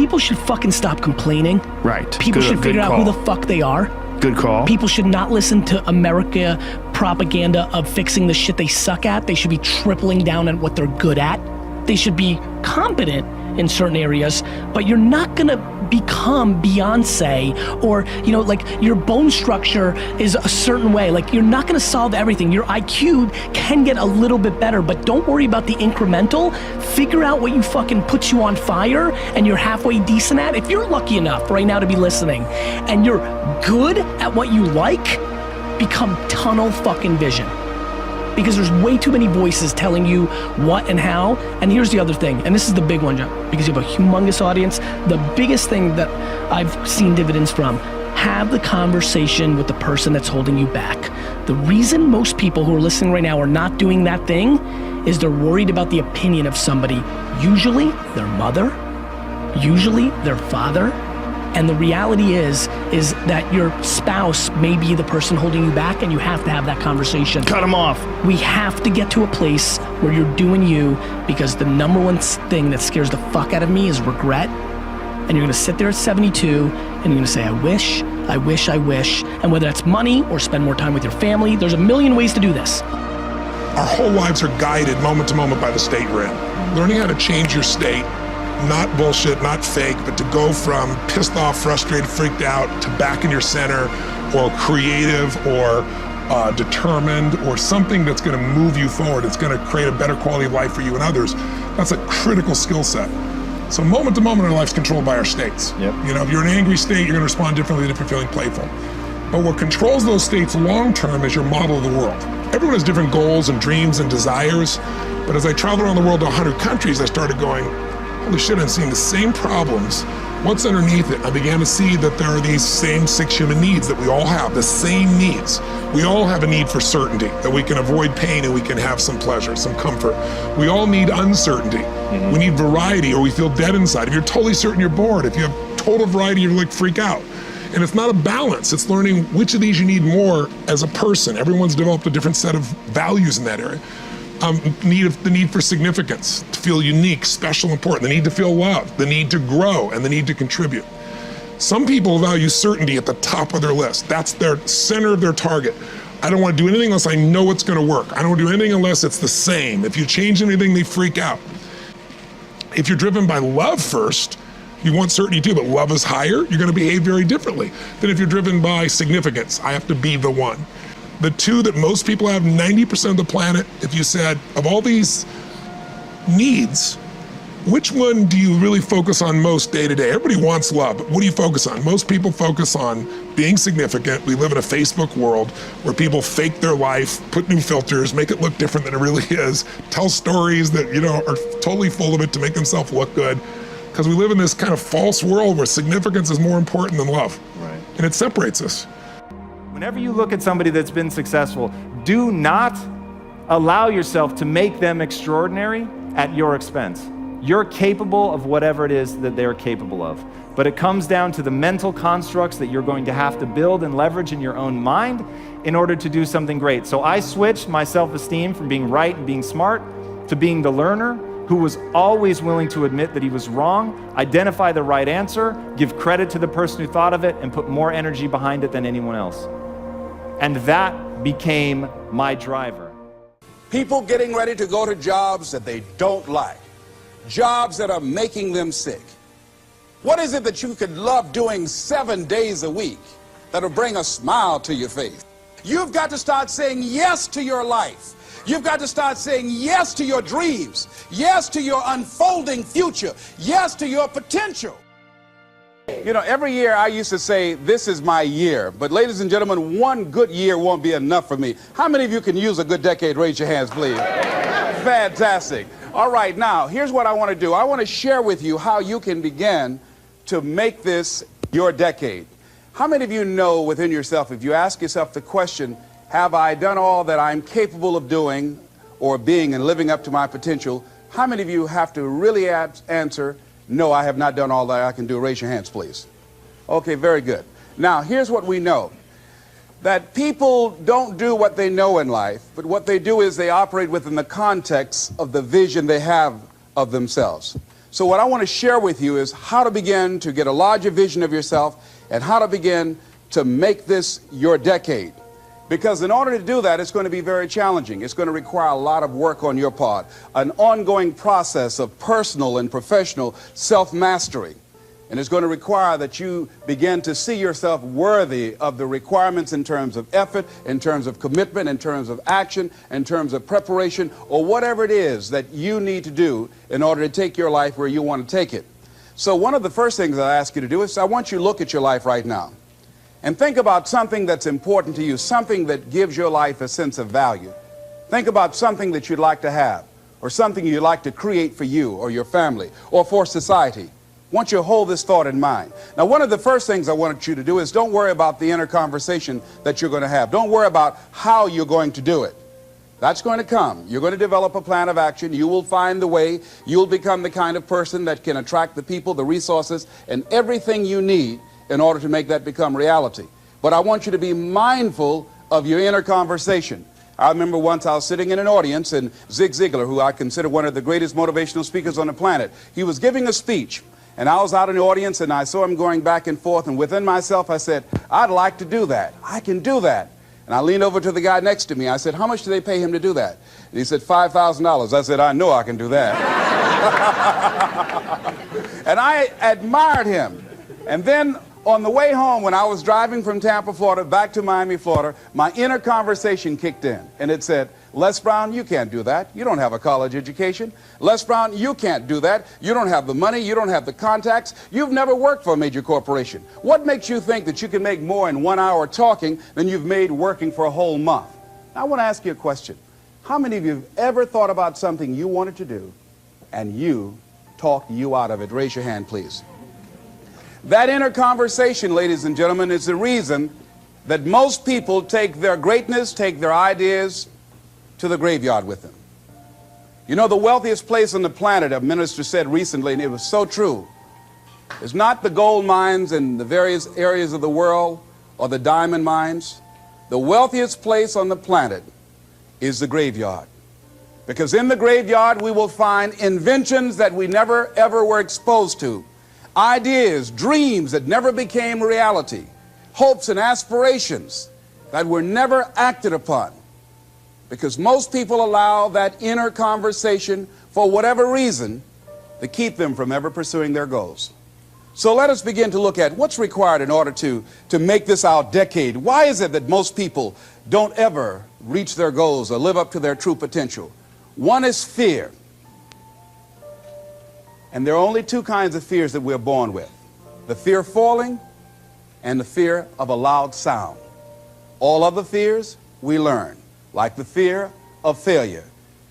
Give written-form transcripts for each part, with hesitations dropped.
people should fucking stop complaining. Right. People should figure out who the fuck they are. Good call. People should not listen to America propaganda of fixing the shit they suck at. They should be tripling down on what they're good at. They should be competent in certain areas, but you're not gonna become Beyonce or, you know, like your bone structure is a certain way. Like you're not gonna solve everything. Your IQ can get a little bit better, but don't worry about the incremental. Figure out what you fucking puts you on fire and you're halfway decent at. If you're lucky enough right now to be listening and you're good at what you like, become tunnel fucking vision. Because there's way too many voices telling you what and how. And here's the other thing, and this is the big one, John, because you have a humongous audience. The biggest thing that I've seen dividends from, have the conversation with the person that's holding you back. The reason most people who are listening right now are not doing that thing is they're worried about the opinion of somebody, usually their mother, usually their father. And the reality is that your spouse may be the person holding you back, and you have to have that conversation. Cut them off. We have to get to a place where you're doing you, because the number one thing that scares the fuck out of me is regret. And you're gonna sit there at 72 and you're gonna say, I wish, I wish, I wish. And whether that's money or spend more time with your family, there's a million ways to do this. Our whole lives are guided moment to moment by the state we're in. Learning how to change your state, not bullshit, not fake, but to go from pissed off, frustrated, freaked out to back in your center, or creative, or determined, or something that's gonna move you forward. It's gonna create a better quality of life for you and others. That's a critical skill set. So moment to moment in our life's controlled by our states. Yep. You know, if you're in an angry state, you're gonna respond differently than if you're feeling playful. But what controls those states long term is your model of the world. Everyone has different goals and dreams and desires, but as I traveled around the world to 100 countries, I started going, holy shit, I'm seeing the same problems. What's underneath it? I began to see that there are these same 6 human needs that we all have, the same needs. We all have a need for certainty, that we can avoid pain and we can have some pleasure, some comfort. We all need uncertainty. We need variety, or we feel dead inside. If you're totally certain, you're bored. If you have total variety, you're like freak out. And it's not a balance. It's learning which of these you need more as a person. Everyone's developed a different set of values in that area. The need for significance, to feel unique, special, important, the need to feel loved, the need to grow, and the need to contribute. Some people value certainty at the top of their list. That's their center of their target. I don't want to do anything unless I know it's going to work. I don't want to do anything unless it's the same. If you change anything, they freak out. If you're driven by love first, you want certainty too, but love is higher, you're going to behave very differently than if you're driven by significance. I have to be the one. The two that most people have, 90% of the planet, if you said, of all these needs, which one do you really focus on most day to day? Everybody wants love, but what do you focus on? Most people focus on being significant. We live in a Facebook world where people fake their life, put new filters, make it look different than it really is, tell stories that, you know, are totally full of it to make themselves look good. Because we live in this kind of false world where significance is more important than love. Right. And it separates us. Whenever you look at somebody that's been successful, do not allow yourself to make them extraordinary at your expense. You're capable of whatever it is that they're capable of. But it comes down to the mental constructs that you're going to have to build and leverage in your own mind in order to do something great. So I switched my self-esteem from being right and being smart to being the learner who was always willing to admit that he was wrong, identify the right answer, give credit to the person who thought of it, and put more energy behind it than anyone else. And that became my driver. People getting ready to go to jobs that they don't like, jobs that are making them sick. What is it that you could love doing 7 days a week that'll bring a smile to your face? You've got to start saying yes to your life. You've got to start saying yes to your dreams, yes to your unfolding future, yes to your potential. You know, every year I used to say, this is my year. But ladies and gentlemen, one good year won't be enough for me. How many of you can use a good decade? Raise your hands, please. Fantastic. All right, now, here's what I want to do. I want to share with you how you can begin to make this your decade. How many of you know within yourself, if you ask yourself the question, have I done all that I'm capable of doing or being and living up to my potential? How many of you have to really answer, no, I have not done all that I can do? Raise your hands, please. Okay, very good. Now, here's what we know. That people don't do what they know in life, but what they do is they operate within the context of the vision they have of themselves. So what I want to share with you is how to begin to get a larger vision of yourself and how to begin to make this your decade. Because in order to do that, it's going to be very challenging. It's going to require a lot of work on your part, an ongoing process of personal and professional self-mastery. And it's going to require that you begin to see yourself worthy of the requirements in terms of effort, in terms of commitment, in terms of action, in terms of preparation, or whatever it is that you need to do in order to take your life where you want to take it. So one of the first things I ask you to do is I want you to look at your life right now and think about something that's important to you, something that gives your life a sense of value. Think about something that you'd like to have, or something you'd like to create for you or your family or for society. I want you to hold this thought in mind. Now, one of the first things I want you to do is don't worry about the inner conversation that you're going to have. Don't worry about how you're going to do it. That's going to come. You're going to develop a plan of action. You will find the way. You'll become the kind of person that can attract the people, the resources, and everything you need in order to make that become reality. But I want you to be mindful of your inner conversation. I remember once I was sitting in an audience and Zig Ziglar, who I consider one of the greatest motivational speakers on the planet, he was giving a speech. And I was out in the audience and I saw him going back and forth, and within myself I said, I'd like to do that. I can do that. And I leaned over to the guy next to me. I said, how much do they pay him to do that? And he said, $5,000. I said, I know I can do that. And I admired him. And then on the way home, when I was driving from Tampa, Florida, back to Miami, Florida, my inner conversation kicked in. And it said, Les Brown, you can't do that. You don't have a college education. Les Brown, you can't do that. You don't have the money. You don't have the contacts. You've never worked for a major corporation. What makes you think that you can make more in 1 hour talking than you've made working for a whole month? Now, I want to ask you a question. How many of you have ever thought about something you wanted to do and you talked you out of it? Raise your hand, please. That inner conversation, ladies and gentlemen, is the reason that most people take their greatness, take their ideas to the graveyard with them. You know, the wealthiest place on the planet, a minister said recently, and it was so true, is not the gold mines in the various areas of the world or the diamond mines. The wealthiest place on the planet is the graveyard. Because in the graveyard we will find inventions that we never ever were exposed to. Ideas, dreams that never became reality, hopes and aspirations that were never acted upon. Because most people allow that inner conversation, for whatever reason, to keep them from ever pursuing their goals. So let us begin to look at what's required in order to make this our decade. Why is it that most people don't ever reach their goals or live up to their true potential? One is fear. And there are only two kinds of fears that we're born with: the fear of falling and the fear of a loud sound. All other fears we learn, like the fear of failure.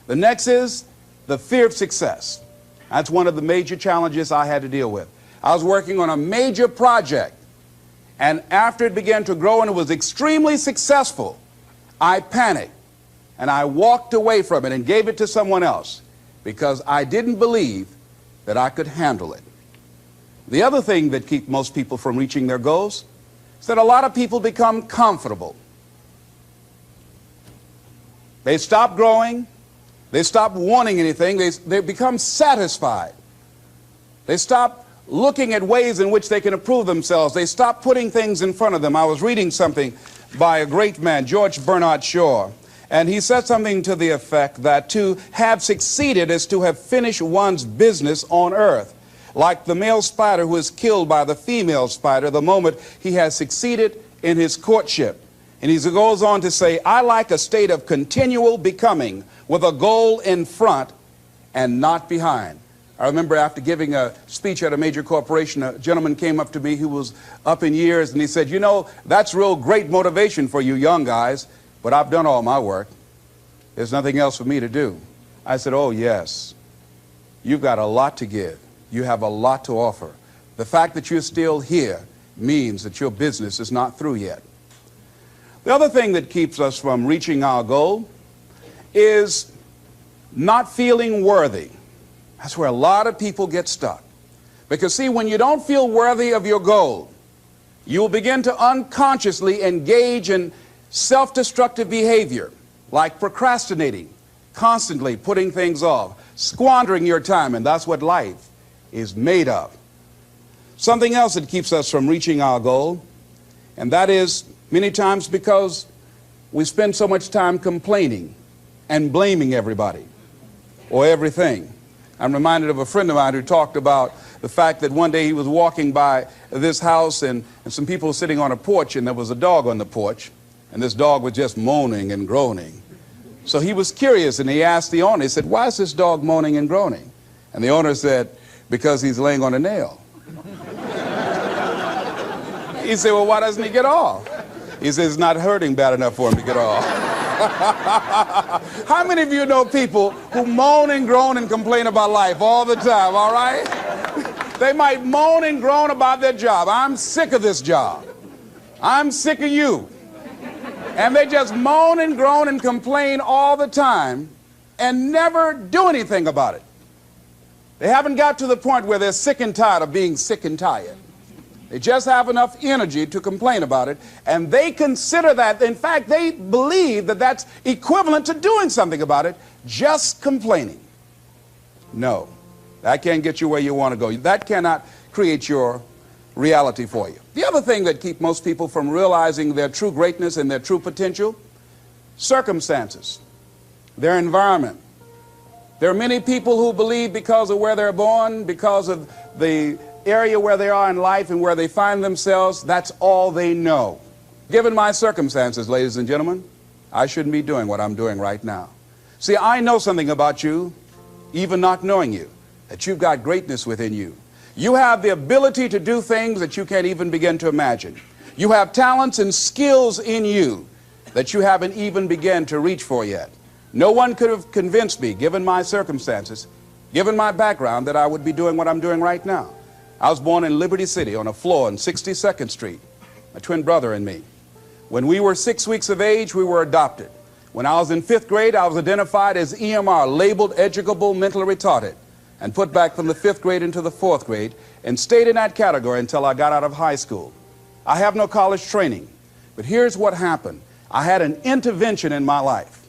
The next is the fear of success. That's one of the major challenges I had to deal with. I was working on a major project, and after it began to grow and it was extremely successful, I panicked and I walked away from it and gave it to someone else because I didn't believe that I could handle it. The other thing that keeps most people from reaching their goals is that a lot of people become comfortable. They stop growing. They stop wanting anything. They become satisfied. They stop looking at ways in which they can improve themselves. They stop putting things in front of them. I was reading something by a great man, George Bernard Shaw, and he said something to the effect that to have succeeded is to have finished one's business on earth. Like the male spider who is killed by the female spider the moment he has succeeded in his courtship. And he goes on to say, I like a state of continual becoming with a goal in front and not behind. I remember after giving a speech at a major corporation, a gentleman came up to me who was up in years, and he said, you know, that's real great motivation for you young guys, but I've done all my work. There's nothing else for me to do. I said, oh yes, you've got a lot to give. You have a lot to offer. The fact that you're still here means that your business is not through yet. The other thing that keeps us from reaching our goal is not feeling worthy. That's where a lot of people get stuck. Because see, when you don't feel worthy of your goal, you will begin to unconsciously engage in self-destructive behavior, like procrastinating, constantly putting things off, squandering your time, and that's what life is made of. Something else that keeps us from reaching our goal, and that is many times because we spend so much time complaining and blaming everybody or everything. I'm reminded of a friend of mine who talked about the fact that one day he was walking by this house and some people were sitting on a porch, and there was a dog on the porch, and this dog was just moaning and groaning. So he was curious, and he asked the owner, he said, "Why is this dog moaning and groaning?" And the owner said, "Because he's laying on a nail." He said, "Well, why doesn't he get off?" He said, "It's not hurting bad enough for him to get off." How many of you know people who moan and groan and complain about life all the time, all right? They might moan and groan about their job. "I'm sick of this job. I'm sick of you." And they just moan and groan and complain all the time and never do anything about it. They haven't got to the point where they're sick and tired of being sick and tired. They just have enough energy to complain about it, and they consider that, in fact, they believe that that's equivalent to doing something about it, just complaining. No, that can't get you where you want to go. That cannot create your reality for you. The other thing that keeps most people from realizing their true greatness and their true potential, circumstances, their environment. There are many people who believe because of where they're born, because of the area where they are in life and where they find themselves, that's all they know. Given my circumstances, ladies and gentlemen, I shouldn't be doing what I'm doing right now. See, I know something about you, even not knowing you, that you've got greatness within you. You have the ability to do things that you can't even begin to imagine. You have talents and skills in you that you haven't even begun to reach for yet. No one could have convinced me, given my circumstances, given my background, that I would be doing what I'm doing right now. I was born in Liberty City on a floor on 62nd Street, my twin brother and me. When we were 6 weeks of age, we were adopted. When I was in 5th grade, I was identified as EMR, labeled educable mentally retarded, and put back from the 5th grade into the 4th grade, and stayed in that category until I got out of high school. I have no college training, but here's what happened. I had an intervention in my life.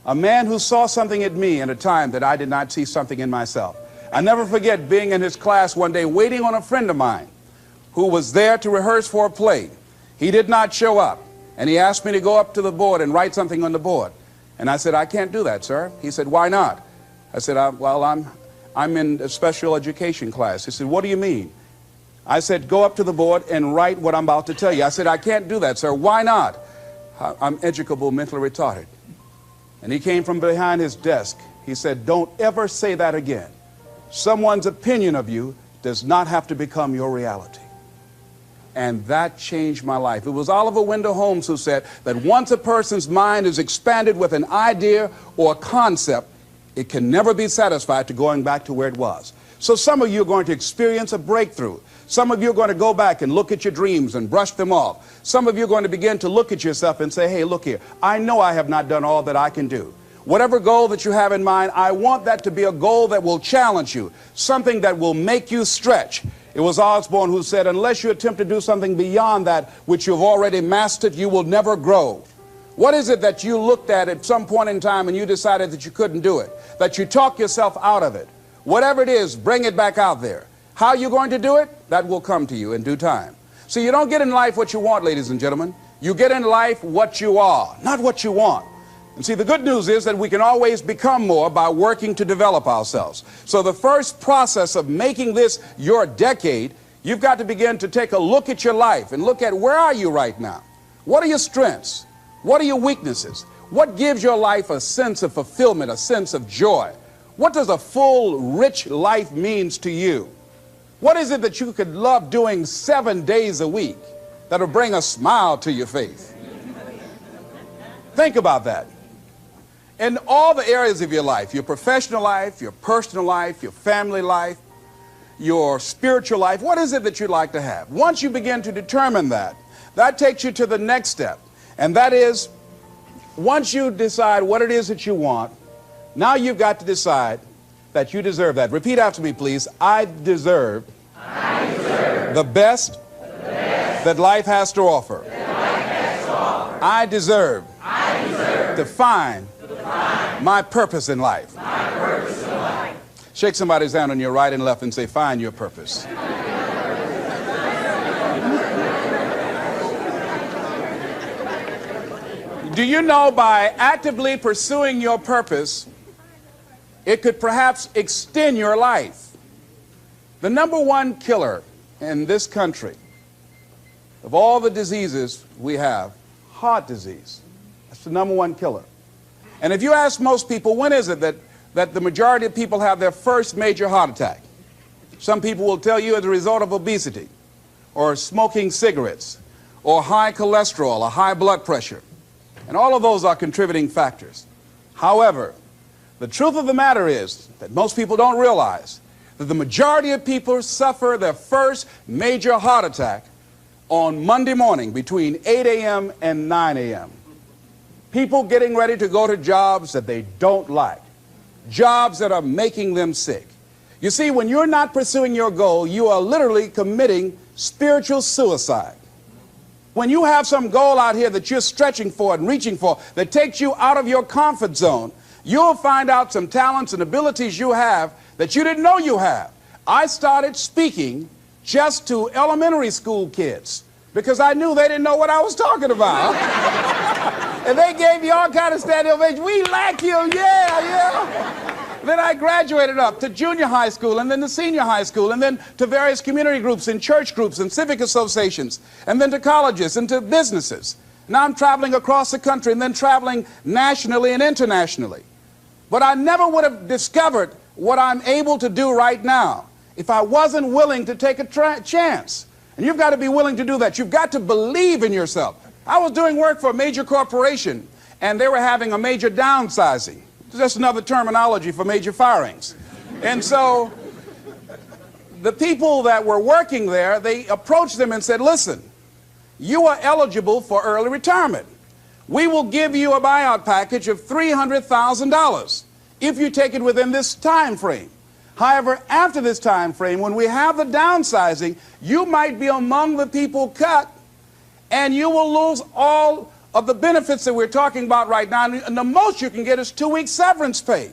A man who saw something in me at a time that I did not see something in myself. I never forget being in his class one day waiting on a friend of mine who was there to rehearse for a play. He did not show up, and he asked me to go up to the board and write something on the board. And I said, "I can't do that, sir." He said, "Why not?" I said, "Well, I'm in a special education class." He said, "What do you mean?" I said, "Go up to the board and write what I'm about to tell you." I said, "I can't do that, sir." "Why not?" "I'm educable mentally retarded." And he came from behind his desk. He said, "Don't ever say that again. Someone's opinion of you does not have to become your reality." And that changed my life. It was Oliver Wendell Holmes who said that once a person's mind is expanded with an idea or a concept, it can never be satisfied to going back to where it was. So some of you are going to experience a breakthrough. Some of you are going to go back and look at your dreams and brush them off. Some of you are going to begin to look at yourself and say, "Hey, look here, I know I have not done all that I can do." Whatever goal that you have in mind, I want that to be a goal that will challenge you, something that will make you stretch. It was Osborne who said, unless you attempt to do something beyond that which you've already mastered, you will never grow. What is it that you looked at some point in time and you decided that you couldn't do it, that you talk yourself out of it? Whatever it is, bring it back out there. How are you going to do it? That will come to you in due time. So you don't get in life what you want, ladies and gentlemen. You get in life what you are, not what you want. And see, the good news is that we can always become more by working to develop ourselves. So the first process of making this your decade, you've got to begin to take a look at your life and look at where are you right now? What are your strengths? What are your weaknesses? What gives your life a sense of fulfillment, a sense of joy? What does a full, rich life means to you? What is it that you could love doing 7 days a week that'll bring a smile to your face? Think about that. In all the areas of your life, your professional life, your personal life, your family life, your spiritual life, what is it that you'd like to have? Once you begin to determine that, that takes you to the next step. And that is, once you decide what it is that you want, now you've got to decide that you deserve that. Repeat after me, please. I deserve the best that life has to offer. I deserve to find my purpose in life. Shake somebody's hand on your right and left and say, find your purpose. Do you know by actively pursuing your purpose, it could perhaps extend your life? The number one killer in this country of all the diseases we have, heart disease. That's the number one killer. And if you ask most people, when is it that the majority of people have their first major heart attack? Some people will tell you as a result of obesity, or smoking cigarettes, or high cholesterol, or high blood pressure. And all of those are contributing factors. However, the truth of the matter is that most people don't realize that the majority of people suffer their first major heart attack on Monday morning between 8 a.m. and 9 a.m. People getting ready to go to jobs that they don't like, jobs that are making them sick. You see, when you're not pursuing your goal, you are literally committing spiritual suicide. When you have some goal out here that you're stretching for and reaching for that takes you out of your comfort zone, you'll find out some talents and abilities you have that you didn't know you have. I started speaking just to elementary school kids because I knew they didn't know what I was talking about. And they gave me all kind of standing ovation. We like you, yeah. Then I graduated up to junior high school and then to senior high school and then to various community groups and church groups and civic associations and then to colleges and to businesses. Now I'm traveling across the country and then traveling nationally and internationally. But I never would have discovered what I'm able to do right now if I wasn't willing to take a chance. And you've got to be willing to do that. You've got to believe in yourself. I was doing work for a major corporation and they were having a major downsizing. It's just another terminology for major firings. And so the people that were working there, they approached them and said, listen, you are eligible for early retirement. We will give you a buyout package of $300,000 if you take it within this time frame. However, after this time frame, when we have the downsizing, you might be among the people cut and you will lose all of the benefits that we're talking about right now, and the most you can get is 2 weeks severance pay.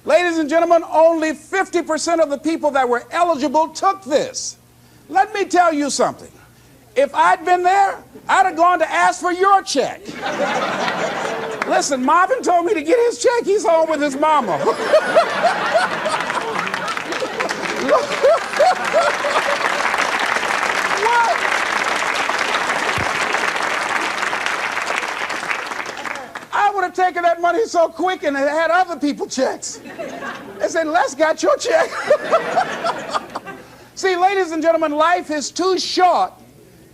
Ladies and gentlemen, only 50% of the people that were eligible took this. Let me tell you something. If I'd been there, I'd have gone to ask for your check. Listen, Marvin told me to get his check. He's home with his mama. What? I would have taken that money so quick and had other people checks. I said, Les got your check. See, ladies and gentlemen, life is too short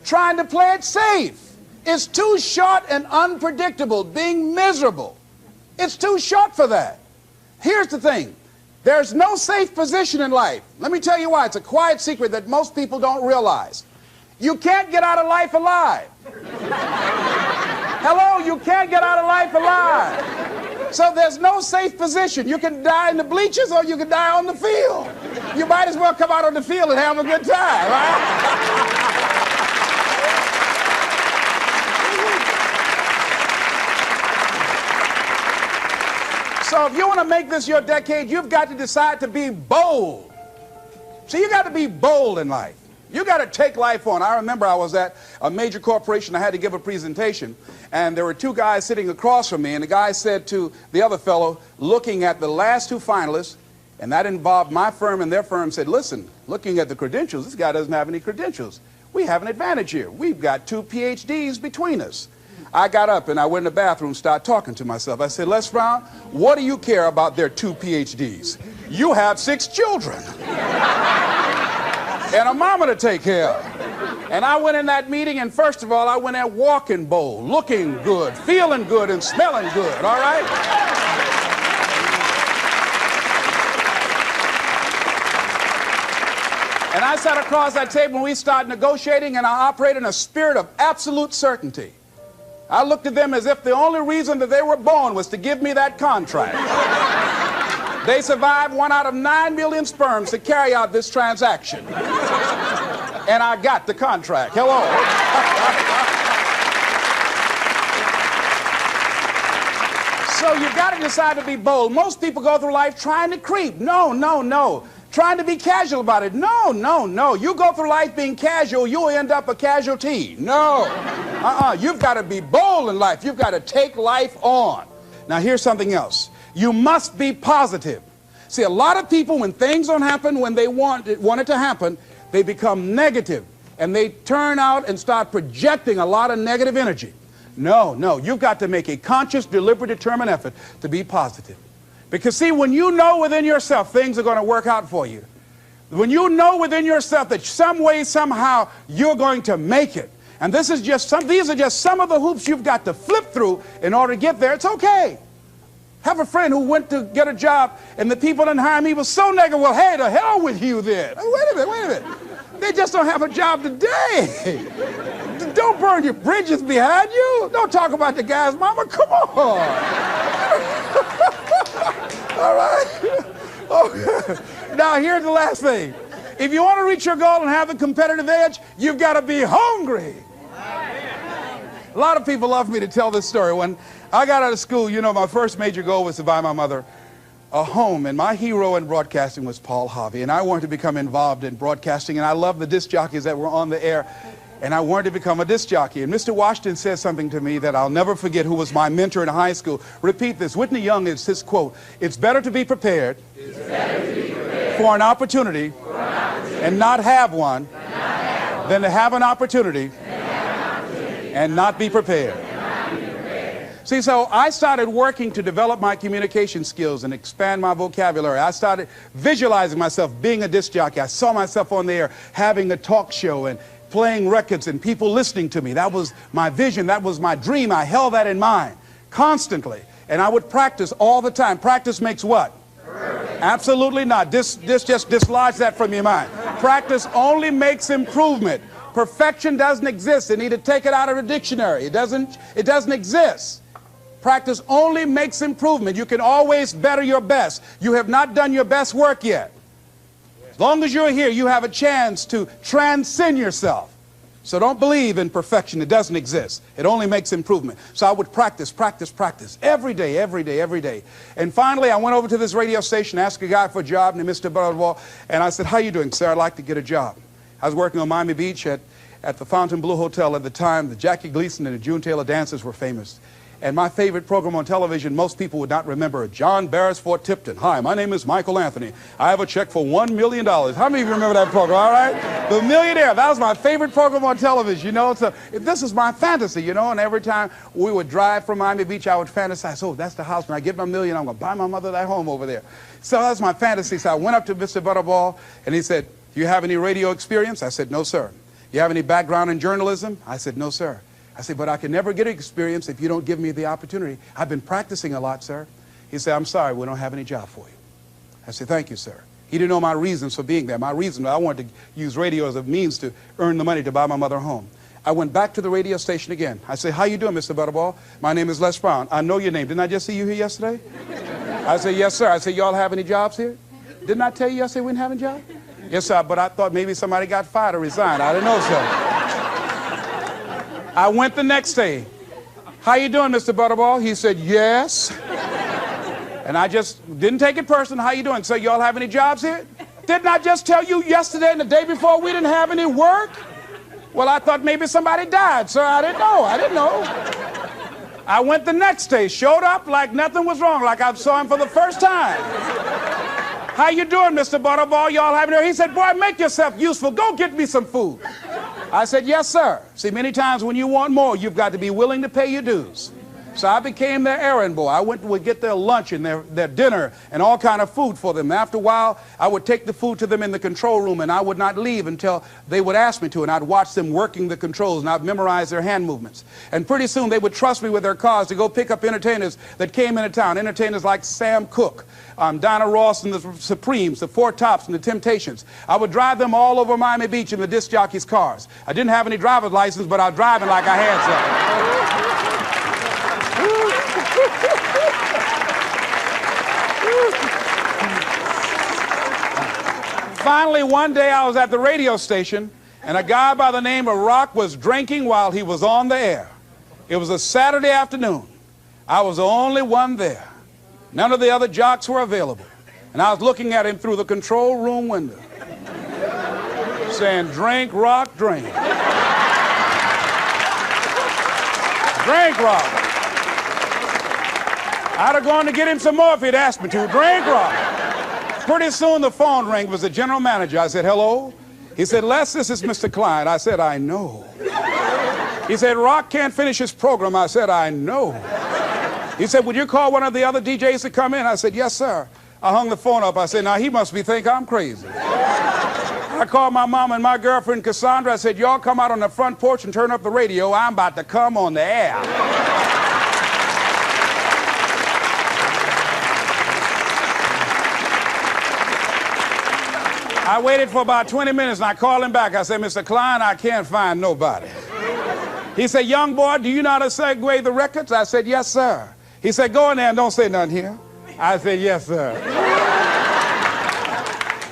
trying to play it safe. It's too short and unpredictable, being miserable. It's too short for that. Here's the thing. There's no safe position in life. Let me tell you why. It's a quiet secret that most people don't realize. You can't get out of life alive. Hello, you can't get out of life alive. So there's no safe position. You can die in the bleachers or you can die on the field. You might as well come out on the field and have a good time, right? So if you want to make this your decade, you've got to decide to be bold. See, you got to be bold in life. You got to take life on. I remember I was at a major corporation. I had to give a presentation, and there were two guys sitting across from me, and the guy said to the other fellow, looking at the last two finalists, and that involved my firm and their firm, said, listen, looking at the credentials, this guy doesn't have any credentials. We have an advantage here. We've got 2 PhDs between us. I got up and I went in the bathroom and started talking to myself. I said, Les Brown, what do you care about their 2 PhDs? You have 6 children and a mama to take care of. And I went in that meeting, and first of all, I went there walking bold, looking good, feeling good, and smelling good, all right? And I sat across that table and we started negotiating, and I operated in a spirit of absolute certainty. I looked at them as if the only reason that they were born was to give me that contract. They survived 1 out of 9 million sperms to carry out this transaction. And I got the contract. Hello. So you've got to decide to be bold. Most people go through life trying to creep. No, no, no. Trying to be casual about it. No, no, no. You go through life being casual, you'll end up a casualty. No. You've got to be bold in life. You've got to take life on. Now here's something else. You must be positive. See, a lot of people, when things don't happen when they want it to happen, they become negative. And they turn out and start projecting a lot of negative energy. No, no, you've got to make a conscious, deliberate, determined effort to be positive. Because see, when you know within yourself things are going to work out for you, when you know within yourself that some way, somehow, you're going to make it, and these are just some of the hoops you've got to flip through in order to get there, it's okay. Have a friend who went to get a job and the people didn't hire him. He was so negative. Well, hey, to hell with you then. Wait a minute. They just don't have a job today. Don't burn your bridges behind you. Don't talk about the guy's mama. Come on. All right. Okay. Now, here's the last thing. If you want to reach your goal and have a competitive edge, you've got to be hungry. A lot of people love me to tell this story. When I got out of school, you know, my first major goal was to buy my mother a home, and my hero in broadcasting was Paul Harvey, and I wanted to become involved in broadcasting, and I loved the disc jockeys that were on the air, and I wanted to become a disc jockey. And Mr. Washington said something to me that I'll never forget, who was my mentor in high school. Repeat this. Whitney Young is his quote. It's better to be prepared, for an opportunity, and not have one, than to have an opportunity and not be prepared. See, so I started working to develop my communication skills and expand my vocabulary. I started visualizing myself being a disc jockey. I saw myself on the air having a talk show and playing records and people listening to me. That was my vision. That was my dream. I held that in mind constantly. And I would practice all the time. Practice makes what? Perfect. Absolutely not. Just dislodge that from your mind. Practice only makes improvement. Perfection doesn't exist. They need to take it out of the dictionary. It doesn't exist. Practice only makes improvement. You can always better your best. You have not done your best work yet. As long as you're here, you have a chance to transcend yourself. So don't believe in perfection. It doesn't exist. It only makes improvement. So I would practice every day. And finally, I went over to this radio station, asked a guy for a job named Mr. Butterwall, and I said, how you doing, sir? I'd like to get a job. I was working on Miami Beach at the Fontainebleau Hotel at the time. The Jackie Gleason and the June Taylor dances were famous. And my favorite program on television, most people would not remember, John Beresford Tipton. Hi, my name is Michael Anthony. I have a check for $1 million. How many of you remember that program, all right? The Millionaire, that was my favorite program on television, you know. So this is my fantasy, you know, and every time we would drive from Miami Beach, I would fantasize, oh, that's the house. When I get my million, I'm going to buy my mother that home over there. So that's my fantasy. So I went up to Mr. Butterball, and he said, do you have any radio experience? I said, no, sir. You have any background in journalism? I said, no, sir. I said, but I can never get experience if you don't give me the opportunity. I've been practicing a lot, sir. He said, I'm sorry, we don't have any job for you. I said, thank you, sir. He didn't know my reasons for being there. My reason, I wanted to use radio as a means to earn the money to buy my mother a home. I went back to the radio station again. I said, how you doing, Mr. Butterball? My name is Les Brown. I know your name. Didn't I just see you here yesterday? I said, yes, sir. I said, y'all have any jobs here? Didn't I tell you yesterday we didn't have any jobs? Yes, sir, but I thought maybe somebody got fired or resigned. I didn't know, sir. I went the next day. How you doing, Mr. Butterball? He said, yes. And I just didn't take it personal. How you doing? So y'all have any jobs here? Didn't I just tell you yesterday and the day before we didn't have any work? Well, I thought maybe somebody died, sir. I didn't know. I went the next day, showed up like nothing was wrong, like I saw him for the first time. How you doing, Mr. Butterball? Y'all have it? He said, boy, make yourself useful. Go get me some food. I said, yes, sir. See, many times when you want more, you've got to be willing to pay your dues. So I became their errand boy. I would get their lunch and their dinner and all kind of food for them. After a while, I would take the food to them in the control room, and I would not leave until they would ask me to, and I'd watch them working the controls, and I'd memorize their hand movements. And pretty soon, they would trust me with their cars to go pick up entertainers that came into town, entertainers like Sam Cooke, Dinah Ross and the Supremes, the Four Tops and the Temptations. I would drive them all over Miami Beach in the disc jockeys' cars. I didn't have any driver's license, but I was driving like I had some. Finally, one day I was at the radio station, and a guy by the name of Rock was drinking while he was on the air. It was a Saturday afternoon. I was the only one there. None of the other jocks were available. And I was looking at him through the control room window, saying, drink, rock, drink. Drink, rock. I'd have gone to get him some more if he'd asked me to. Drink, rock. Pretty soon the phone rang. It was the general manager. I said, hello? He said, Les, this is Mr. Klein. I said, I know. He said, Rock can't finish his program. I said, I know. He said, would you call one of the other DJs to come in? I said, yes, sir. I hung the phone up. I said, now he must think I'm crazy. I called my mom and my girlfriend, Cassandra. I said, y'all come out on the front porch and turn up the radio. I'm about to come on the air. I waited for about 20 minutes and I called him back. I said, Mr. Klein, I can't find nobody. He said, young boy, do you know how to segue the records? I said, yes, sir. He said, go in there and don't say nothing here. I said, yes, sir.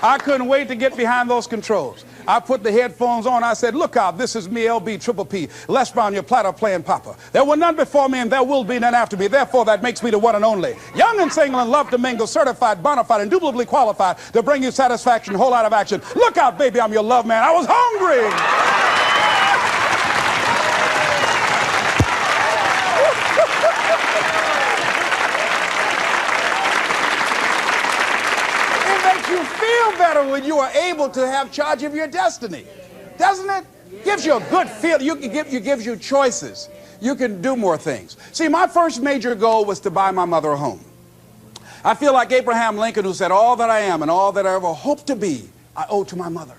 I couldn't wait to get behind those controls. I put the headphones on. I said, look out, this is me, LB, Triple P, Les Brown, your platter playing papa. There were none before me and there will be none after me. Therefore, that makes me the one and only. Young and single and love to mingle, certified, bona fide, indubitably qualified to bring you satisfaction, whole lot of action. Look out, baby, I'm your love man. I was hungry. Better when you are able to have charge of your destiny, doesn't it? Gives you a good feel. Gives you choices. You can do more things. See, my first major goal was to buy my mother a home. I feel like Abraham Lincoln, who said, all that I am and all that I ever hope to be, I owe to my mother.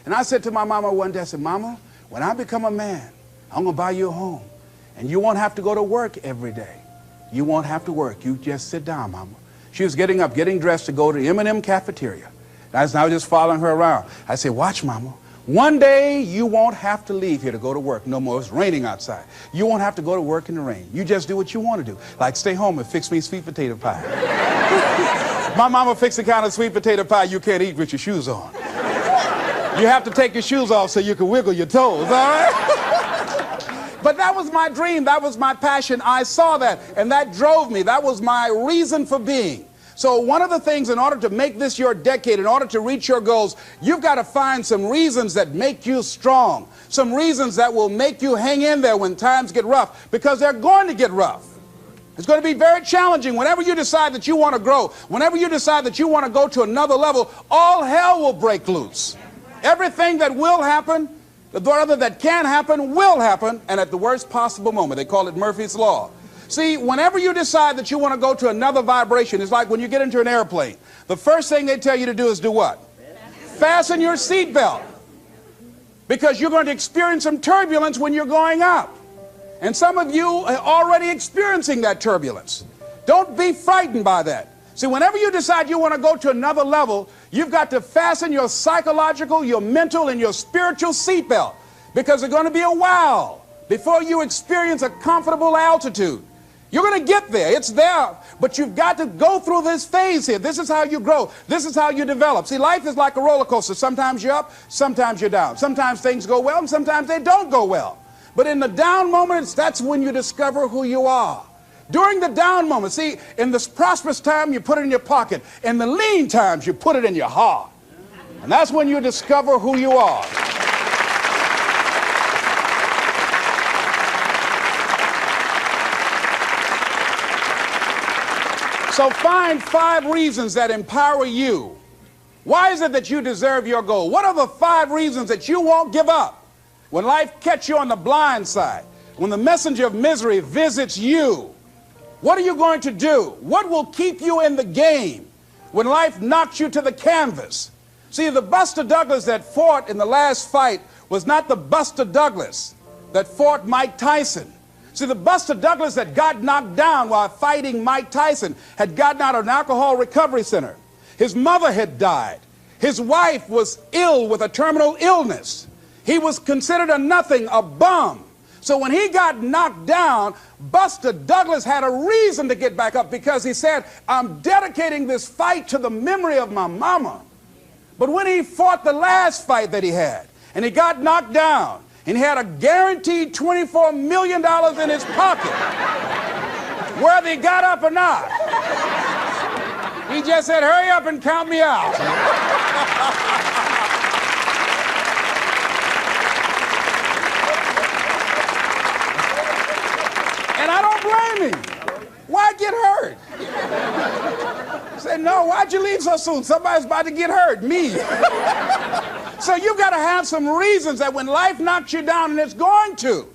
And I said to my mama one day, I said, Mama, when I become a man, I'm going to buy you a home. And you won't have to go to work every day. You won't have to work. You just sit down, Mama. She was getting up, getting dressed to go to the M&M cafeteria. I was just following her around. I said, watch, Mama. One day you won't have to leave here to go to work no more. It's raining outside. You won't have to go to work in the rain. You just do what you want to do. Like stay home and fix me sweet potato pie. My mama fixed the kind of sweet potato pie you can't eat with your shoes on. You have to take your shoes off so you can wiggle your toes, all right? But that was my dream. That was my passion. I saw that, and that drove me. That was my reason for being. So one of the things, in order to make this your decade, in order to reach your goals, you've got to find some reasons that make you strong, some reasons that will make you hang in there when times get rough, because they're going to get rough. It's going to be very challenging. Whenever you decide that you want to grow, whenever you decide that you want to go to another level, all hell will break loose. Everything that will happen, rather that can happen, will happen, and at the worst possible moment. They call it Murphy's Law. See, whenever you decide that you want to go to another vibration, it's like when you get into an airplane. The first thing they tell you to do is do what? Fasten your seatbelt. Because you're going to experience some turbulence when you're going up. And some of you are already experiencing that turbulence. Don't be frightened by that. See, whenever you decide you want to go to another level, you've got to fasten your psychological, your mental, and your spiritual seatbelt. Because it's going to be a while before you experience a comfortable altitude. You're going to get there. It's there. But you've got to go through this phase here. This is how you grow. This is how you develop. See, life is like a roller coaster. Sometimes you're up, sometimes you're down. Sometimes things go well, and sometimes they don't go well. But in the down moments, that's when you discover who you are. During the down moments, see, in this prosperous time, you put it in your pocket. In the lean times, you put it in your heart. And that's when you discover who you are. So find 5 reasons that empower you. Why is it that you deserve your goal? What are the 5 reasons that you won't give up? When life catches you on the blind side, when the messenger of misery visits you, what are you going to do? What will keep you in the game when life knocks you to the canvas? See, the Buster Douglas that fought in the last fight was not the Buster Douglas that fought Mike Tyson. See, the Buster Douglas that got knocked down while fighting Mike Tyson had gotten out of an alcohol recovery center. His mother had died. His wife was ill with a terminal illness. He was considered a nothing, a bum. So when he got knocked down, Buster Douglas had a reason to get back up, because he said, I'm dedicating this fight to the memory of my mama. But when he fought the last fight that he had, and he got knocked down, and he had a guaranteed $24 million in his pocket. whether he got up or not. He just said, hurry up and count me out. And I don't blame him. Why get hurt? I said, no, why'd you leave so soon? Somebody's about to get hurt, me. So you've got to have some reasons that when life knocks you down, and it's going to.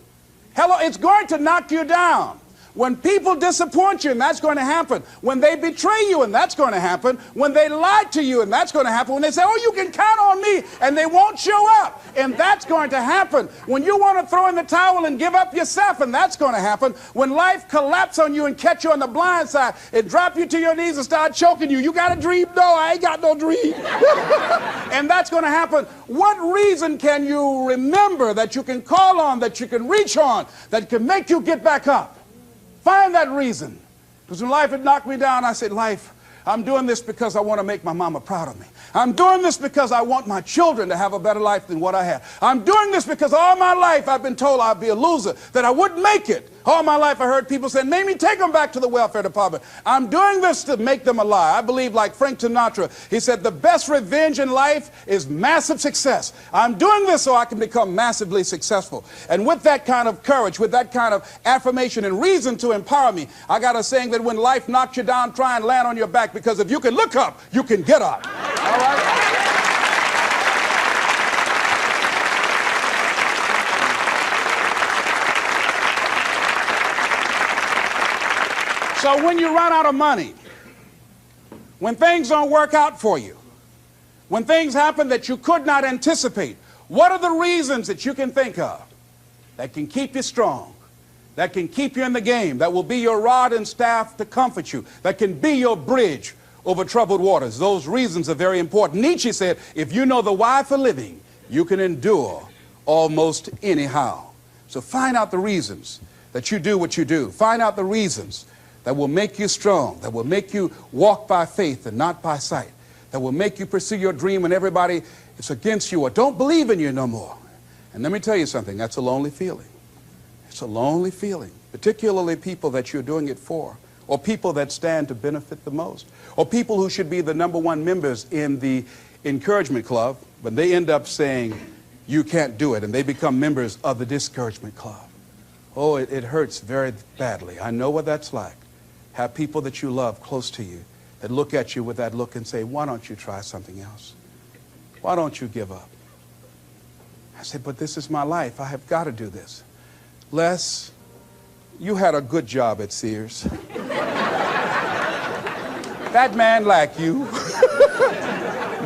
Hello, it's going to knock you down. When people disappoint you, and that's going to happen. When they betray you, and that's going to happen. When they lie to you, and that's going to happen. When they say, oh, you can count on me, and they won't show up, and that's going to happen. When you want to throw in the towel and give up yourself, and that's going to happen. When life collapses on you and catch you on the blind side, it drop you to your knees and start choking you. You got a dream? No, I ain't got no dream. And that's going to happen. What reason can you remember that you can call on, that you can reach on, that can make you get back up? Find that reason. Because when life had knocked me down, I said, life, I'm doing this because I want to make my mama proud of me. I'm doing this because I want my children to have a better life than what I had. I'm doing this because all my life I've been told I'd be a loser, that I wouldn't make it. All my life I heard people say, Mamie, take them back to the welfare department. I'm doing this to make them a lie. I believe like Frank Sinatra, he said, the best revenge in life is massive success. I'm doing this so I can become massively successful. And with that kind of courage, with that kind of affirmation and reason to empower me, I got a saying that when life knocks you down, try and land on your back, because if you can look up, you can get up. All right? So when you run out of money, when things don't work out for you, when things happen that you could not anticipate, what are the reasons that you can think of that can keep you strong, that can keep you in the game, that will be your rod and staff to comfort you, that can be your bridge over troubled waters? Those reasons are very important. Nietzsche said, if you know the why for living, you can endure almost anyhow. So find out the reasons that you do what you do. Find out the reasons that will make you strong, that will make you walk by faith and not by sight, that will make you pursue your dream when everybody is against you or don't believe in you no more. And let me tell you something, that's a lonely feeling. It's a lonely feeling, particularly people that you're doing it for, or people that stand to benefit the most, or people who should be the #1 members in the encouragement club, but they end up saying, you can't do it, and they become members of the discouragement club. Oh, it hurts very badly. I know what that's like. Have people that you love close to you that look at you with that look and say, why don't you try something else? Why don't you give up? I said, but this is my life. I have got to do this. Les, you had a good job at Sears. That man like you.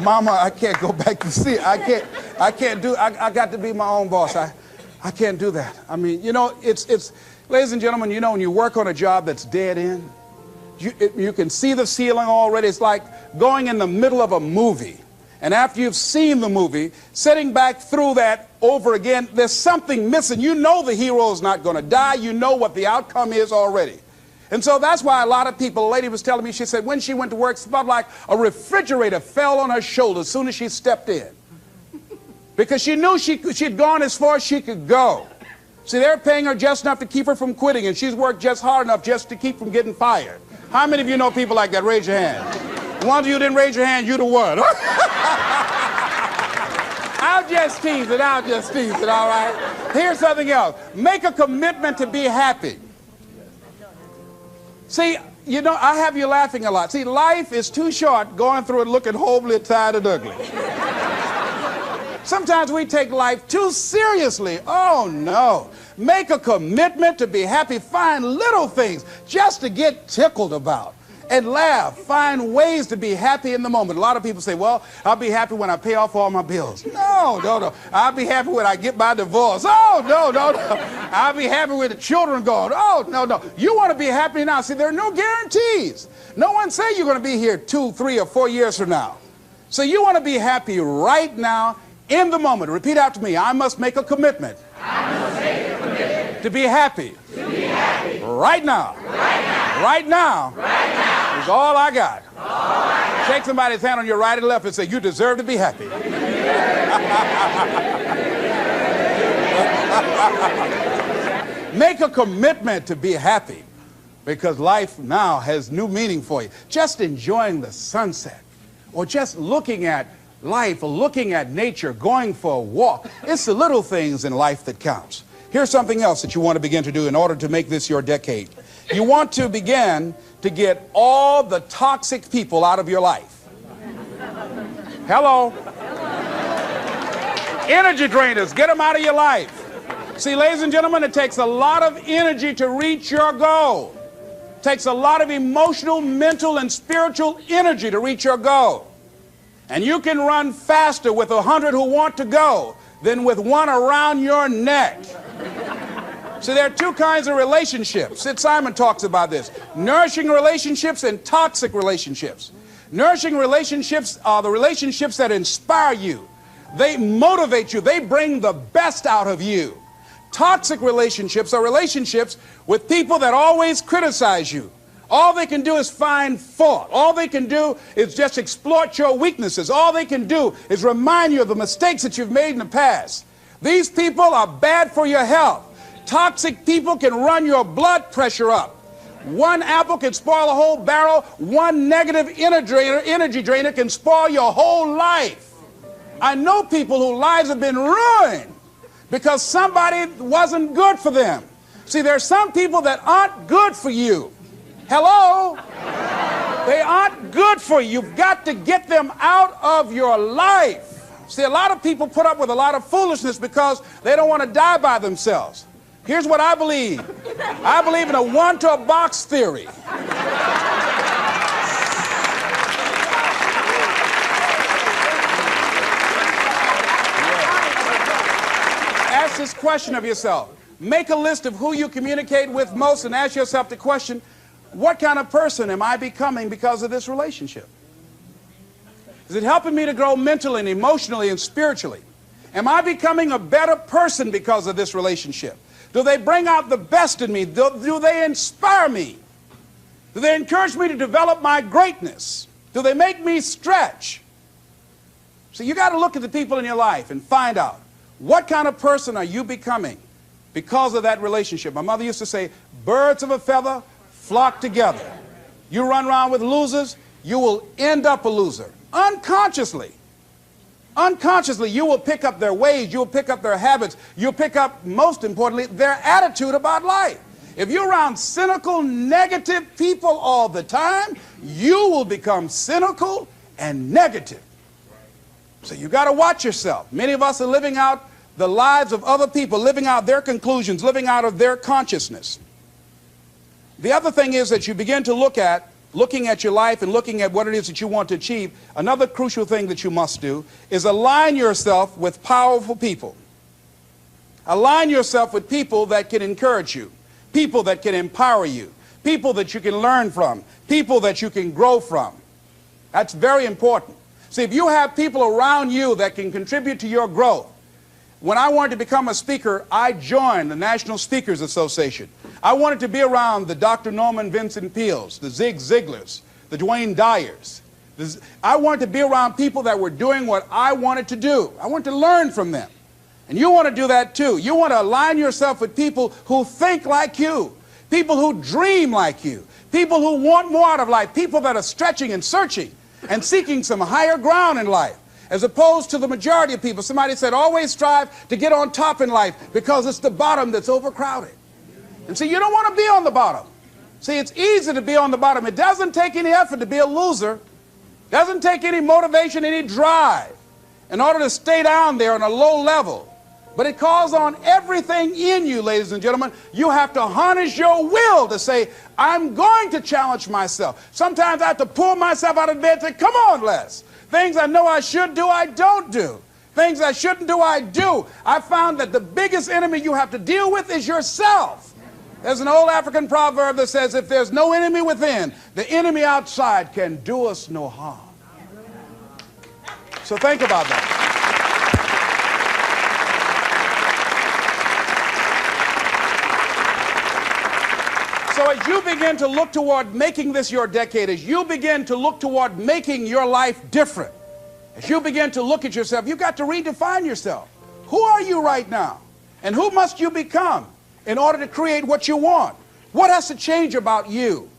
Mama, I can't go back to Sears. I got to be my own boss. I can't do that. I mean, you know, it's ladies and gentlemen, you know, when you work on a job that's dead end, you can see the ceiling already. It's like going in the middle of a movie. And after you've seen the movie, sitting back through that over again, there's something missing. You know the hero is not going to die. You know what the outcome is already. And so that's why a lot of people, a lady was telling me, she said when she went to work, it felt like a refrigerator fell on her shoulder as soon as she stepped in. Because she knew she'd gone as far as she could go. See, they're paying her just enough to keep her from quitting, and she's worked just hard enough just to keep from getting fired. How many of you know people like that? Raise your hand. The ones of you didn't raise your hand, you the one. I'll just tease it, all right? Here's something else. Make a commitment to be happy. See, you know, I have you laughing a lot. See, life is too short going through it looking homely, tired, and ugly. Sometimes we take life too seriously. Oh, no. Make a commitment to be happy. Find little things just to get tickled about and laugh. Find ways to be happy in the moment. A lot of people say, well, I'll be happy when I pay off all my bills. No. I'll be happy when I get my divorce. Oh, no. I'll be happy with the children gone. Oh, no. You want to be happy now. See, there are no guarantees. No one say you're going to be here 2, 3, or 4 years from now. So you want to be happy right now, in the moment. Repeat after me. I must make a commitment. To be happy. Right now. Right now. Is all I got. Shake somebody's hand on your right and left and say, you deserve to be happy. Make a commitment to be happy. because life now has new meaning for you. Just enjoying the sunset, or just looking at life, or looking at nature, going for a walk. It's the little things in life that counts. Here's something else that you want to begin to do in order to make this your decade. You want to begin to get all the toxic people out of your life. Hello. Energy drainers, get them out of your life. See, ladies and gentlemen, it takes a lot of energy to reach your goal. It takes a lot of emotional, mental, and spiritual energy to reach your goal. And you can run faster with 100 who want to go than with one around your neck. See, there are two kinds of relationships. Sid Simon talks about this. Nourishing relationships and toxic relationships. Nourishing relationships are the relationships that inspire you. They motivate you. They bring the best out of you. Toxic relationships are relationships with people that always criticize you. All they can do is find fault. All they can do is just exploit your weaknesses. All they can do is remind you of the mistakes that you've made in the past. These people are bad for your health. Toxic people can run your blood pressure up. One apple can spoil a whole barrel. One negative energy drainer can spoil your whole life. I know people whose lives have been ruined because somebody wasn't good for them. See, there are some people that aren't good for you. Hello? They aren't good for you. You've got to get them out of your life. See, a lot of people put up with a lot of foolishness because they don't want to die by themselves. Here's what I believe. I believe in a one-to-a-box theory. Ask this question of yourself. Make a list of who you communicate with most and ask yourself the question, what kind of person am I becoming because of this relationship? Is it helping me to grow mentally and emotionally and spiritually? Am I becoming a better person because of this relationship? Do they bring out the best in me? Do they inspire me? Do they encourage me to develop my greatness? Do they make me stretch? So you got to look at the people in your life and find out what kind of person are you becoming because of that relationship. My mother used to say, birds of a feather flock together. You run around with losers, you will end up a loser. Unconsciously. Unconsciously, you will pick up their ways, you'll pick up their habits, you'll pick up, most importantly, their attitude about life. If you're around cynical, negative people all the time, you will become cynical and negative. So you got to watch yourself. Many of us are living out the lives of other people, living out their conclusions, living out of their consciousness. The other thing is that you begin to looking at your life and looking at what it is that you want to achieve. Another crucial thing that you must do is align yourself with powerful people. Align yourself with people that can encourage you, people that can empower you, people that you can learn from, people that you can grow from. That's very important. See, if you have people around you that can contribute to your growth. When I wanted to become a speaker, I joined the National Speakers Association. I wanted to be around the Dr. Norman Vincent Peales, the Zig Ziglars, the Dwayne Dyers. I wanted to be around people that were doing what I wanted to do. I wanted to learn from them. And you want to do that too. You want to align yourself with people who think like you, people who dream like you, people who want more out of life, people that are stretching and searching and seeking some higher ground in life. As opposed to the majority of people. Somebody said, always strive to get on top in life because it's the bottom that's overcrowded. And see, you don't want to be on the bottom. See, it's easy to be on the bottom. It doesn't take any effort to be a loser. It doesn't take any motivation, any drive in order to stay down there on a low level. But it calls on everything in you, ladies and gentlemen. You have to harness your will to say, I'm going to challenge myself. Sometimes I have to pull myself out of bed and say, come on, Les. Things I know I should do, I don't do. Things I shouldn't do, I do. I found that the biggest enemy you have to deal with is yourself. There's an old African proverb that says, if there's no enemy within, the enemy outside can do us no harm. So think about that. So as you begin to look toward making this your decade, as you begin to look toward making your life different, as you begin to look at yourself, you've got to redefine yourself. Who are you right now? And who must you become in order to create what you want? What has to change about you?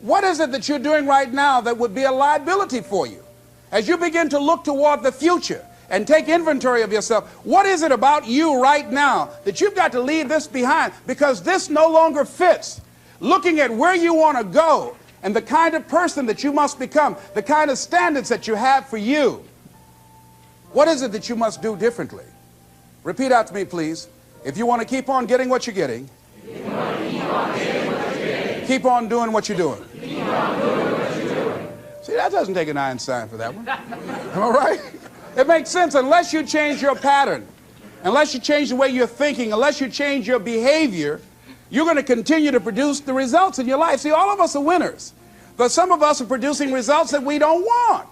What is it that you're doing right now that would be a liability for you? As you begin to look toward the future and take inventory of yourself, what is it about you right now that you've got to leave this behind because this no longer fits? Looking at where you want to go and the kind of person that you must become, the kind of standards that you have for you. What is it that you must do differently? Repeat out to me, please. If you want to keep on getting what you're getting, keep on doing what you're doing. See, that doesn't take an Einstein for that one. Am I right? It makes sense unless you change your pattern, unless you change the way you're thinking, unless you change your behavior, you're going to continue to produce the results in your life. See, all of us are winners, but some of us are producing results that we don't want.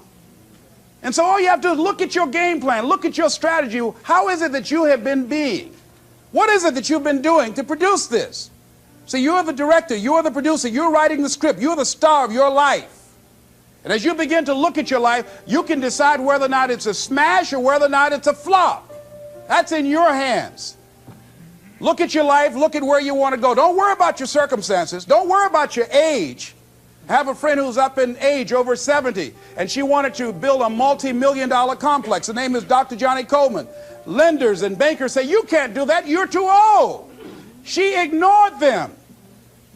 And so all you have to do is look at your game plan, look at your strategy. How is it that you have been being? What is it that you've been doing to produce this? See, you're the director, you're the producer, you're writing the script, you're the star of your life. And as you begin to look at your life, you can decide whether or not it's a smash or whether or not it's a flop. That's in your hands. Look at your life, look at where you want to go. Don't worry about your circumstances. Don't worry about your age. I have a friend who's up in age, over 70, and she wanted to build a multi-million-dollar complex. The name is Dr. Johnny Coleman. Lenders and bankers say, you can't do that, you're too old. She ignored them.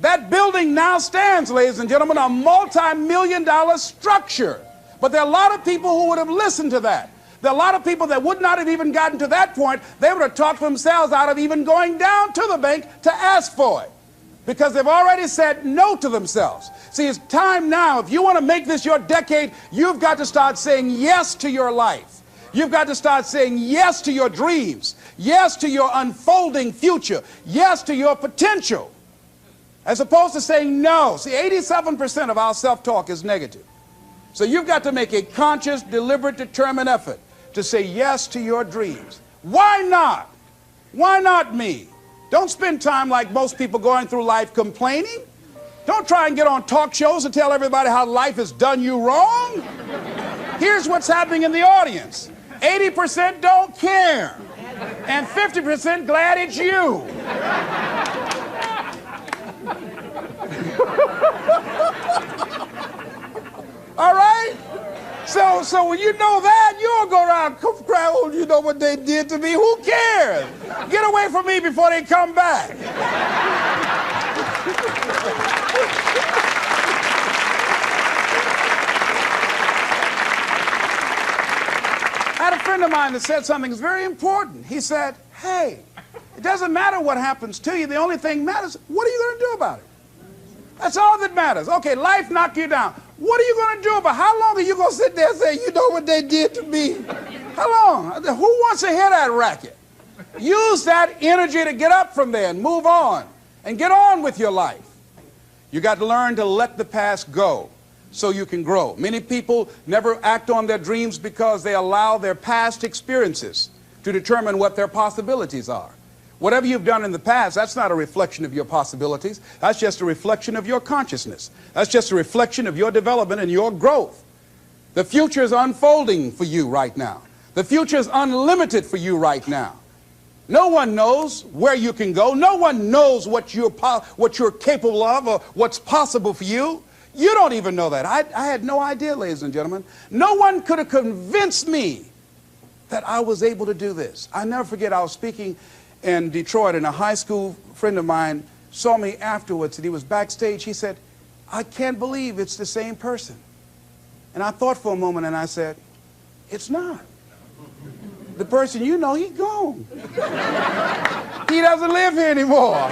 That building now stands, ladies and gentlemen, a multi-million-dollar structure. But there are a lot of people who would have listened to that. There are a lot of people that would not have even gotten to that point. They would have talked themselves out of even going down to the bank to ask for it, because they've already said no to themselves. See, it's time now. If you want to make this your decade, you've got to start saying yes to your life. You've got to start saying yes to your dreams, yes to your unfolding future, yes to your potential, as opposed to saying no. See, 87% of our self-talk is negative. So you've got to make a conscious, deliberate, determined effort to say yes to your dreams. Why not? Why not me? Don't spend time like most people going through life complaining. Don't try and get on talk shows and tell everybody how life has done you wrong. Here's what's happening in the audience. 80% don't care, and 50% glad it's you. All right? So when you know that, you don't go around crying, oh, you know what they did to me? Who cares? Get away from me before they come back. I had a friend of mine that said something that's very important. He said, hey, it doesn't matter what happens to you. The only thing matters, what are you going to do about it? That's all that matters. Okay, life knocked you down. What are you going to do about it? How long are you going to sit there and say, you know what they did to me? How long? Who wants to hear that racket? Use that energy to get up from there and move on and get on with your life. You got to learn to let the past go so you can grow. Many people never act on their dreams because they allow their past experiences to determine what their possibilities are. Whatever you've done in the past, that's not a reflection of your possibilities. That's just a reflection of your consciousness. That's just a reflection of your development and your growth. The future is unfolding for you right now. The future is unlimited for you right now. No one knows where you can go. No one knows what you're capable of or what's possible for you. You don't even know that. I had no idea, ladies and gentlemen. No one could have convinced me that I was able to do this. I never forget, I was speaking in Detroit, and a high school friend of mine saw me afterwards, and he was backstage. He said, I can't believe it's the same person. And I thought for a moment, and I said, it's not. The person you know, he's gone. He doesn't live here anymore.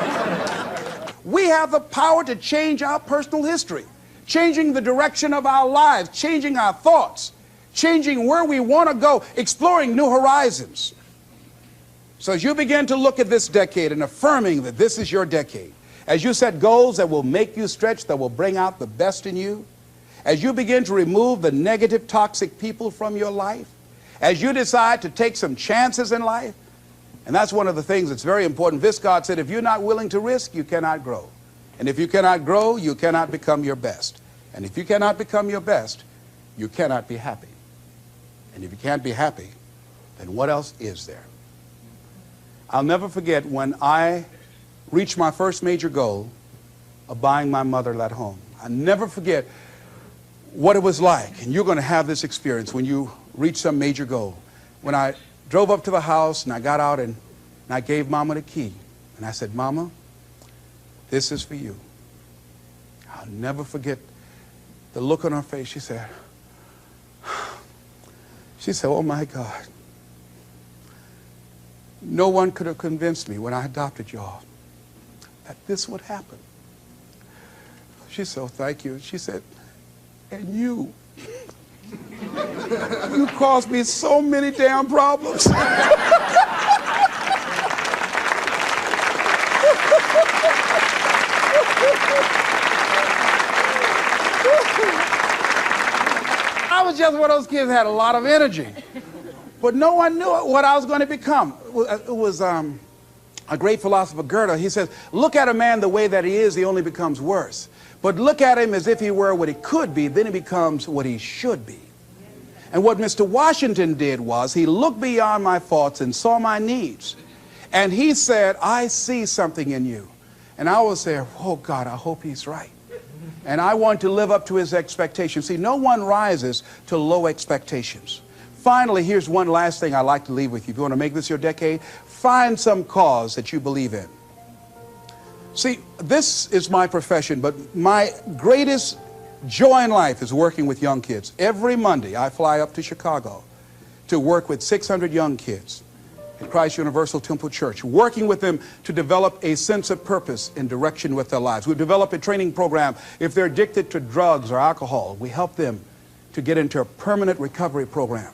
We have the power to change our personal history, changing the direction of our lives, changing our thoughts, changing where we want to go, exploring new horizons. So as you begin to look at this decade and affirming that this is your decade, as you set goals that will make you stretch, that will bring out the best in you, as you begin to remove the negative, toxic people from your life, as you decide to take some chances in life, and that's one of the things that's very important. Viscard said, if you're not willing to risk, you cannot grow. And if you cannot grow, you cannot become your best. And if you cannot become your best, you cannot be happy. And if you can't be happy, then what else is there? I'll never forget when I reach my first major goal of buying my mother that home. I never forget what it was like, and you're going to have this experience when you reach some major goal. When I drove up to the house and I got out and I gave Mama the key, and I said, Mama, this is for you. I'll never forget the look on her face. She said, oh my God, no one could have convinced me when I adopted y'all that this would happen. She said, oh, thank you. She said, and you caused me so many damn problems. I was just one of those kids that had a lot of energy. But no one knew what I was going to become. It was a great philosopher, Goethe. He says, look at a man the way that he is, he only becomes worse. But look at him as if he were what he could be, then he becomes what he should be. And what Mr. Washington did was he looked beyond my faults and saw my needs. And he said, I see something in you. And I was there, oh God, I hope he's right. And I want to live up to his expectations. See, no one rises to low expectations. Finally, here's one last thing I'd like to leave with you. If you want to make this your decade, find some cause that you believe in. See, this is my profession, but my greatest joy in life is working with young kids. Every Monday, I fly up to Chicago to work with 600 young kids at Christ Universal Temple Church, working with them to develop a sense of purpose and direction with their lives. We develop a training program. If they're addicted to drugs or alcohol, we help them to get into a permanent recovery program.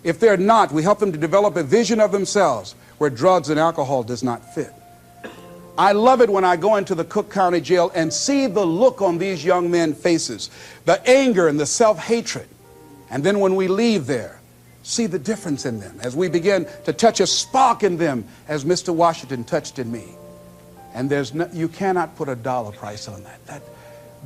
If they're not, we help them to develop a vision of themselves where drugs and alcohol does not fit. I love it when I go into the Cook County Jail and see the look on these young men's faces, the anger and the self-hatred. And then when we leave there, see the difference in them as we begin to touch a spark in them as Mr. Washington touched in me. And you cannot put a dollar price on that.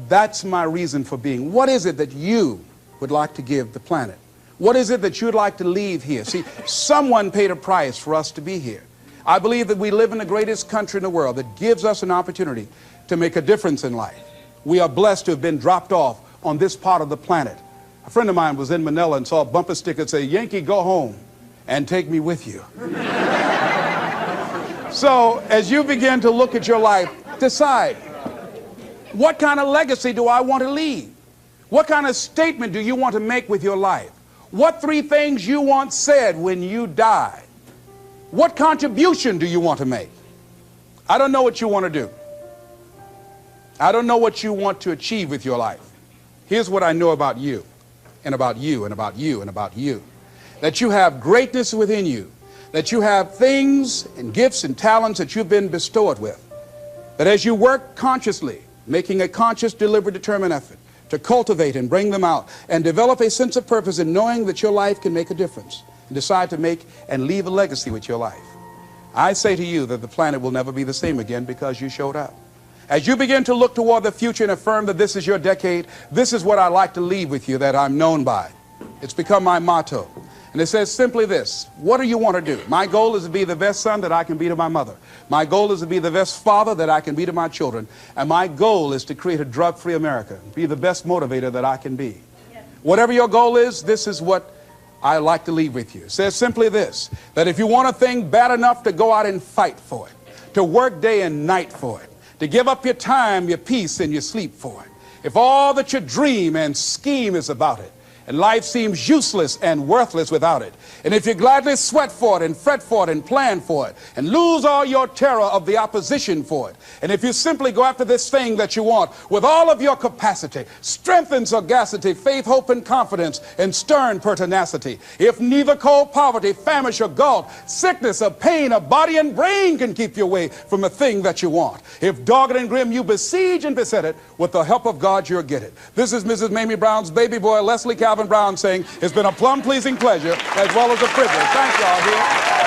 That's my reason for being. What is it that you would like to give the planet? What is it that you'd like to leave here? See, someone paid a price for us to be here. I believe that we live in the greatest country in the world that gives us an opportunity to make a difference in life. We are blessed to have been dropped off on this part of the planet. A friend of mine was in Manila and saw a bumper sticker that said, Yankee, go home and take me with you. So as you begin to look at your life, decide, what kind of legacy do I want to leave? What kind of statement do you want to make with your life? What 3 things you want said when you die? What contribution do you want to make? I don't know what you want to do. I don't know what you want to achieve with your life. Here's what I know about you, and about you, and about you, and about you. That you have greatness within you. That you have things and gifts and talents that you've been bestowed with. That as you work consciously, making a conscious, deliberate, determined effort to cultivate and bring them out and develop a sense of purpose in knowing that your life can make a difference. And decide to make and leave a legacy with your life. I say to you that the planet will never be the same again because you showed up. As you begin to look toward the future and affirm that this is your decade, this is what I like to leave with you that I'm known by. It's become my motto. And it says simply this: what do you want to do? My goal is to be the best son that I can be to my mother. My goal is to be the best father that I can be to my children. And my goal is to create a drug-free America, be the best motivator that I can be. Yes. Whatever your goal is, this is what I like to leave with you. It says simply this, that if you want a thing bad enough to go out and fight for it, to work day and night for it, to give up your time, your peace, and your sleep for it, if all that you dream and scheme is about it, and life seems useless and worthless without it, and if you gladly sweat for it and fret for it and plan for it and lose all your terror of the opposition for it, and if you simply go after this thing that you want with all of your capacity, strength and sagacity, faith, hope, and confidence, and stern pertinacity, if neither cold poverty, famish, or gulf, sickness, or pain of body and brain can keep you away from a thing that you want, if dogged and grim you besiege and beset it, with the help of God you'll get it. This is Mrs. Mamie Brown's baby boy, Leslie Calvin Brown, saying it's been a plumb pleasing pleasure as well as a privilege. Thank y'all here.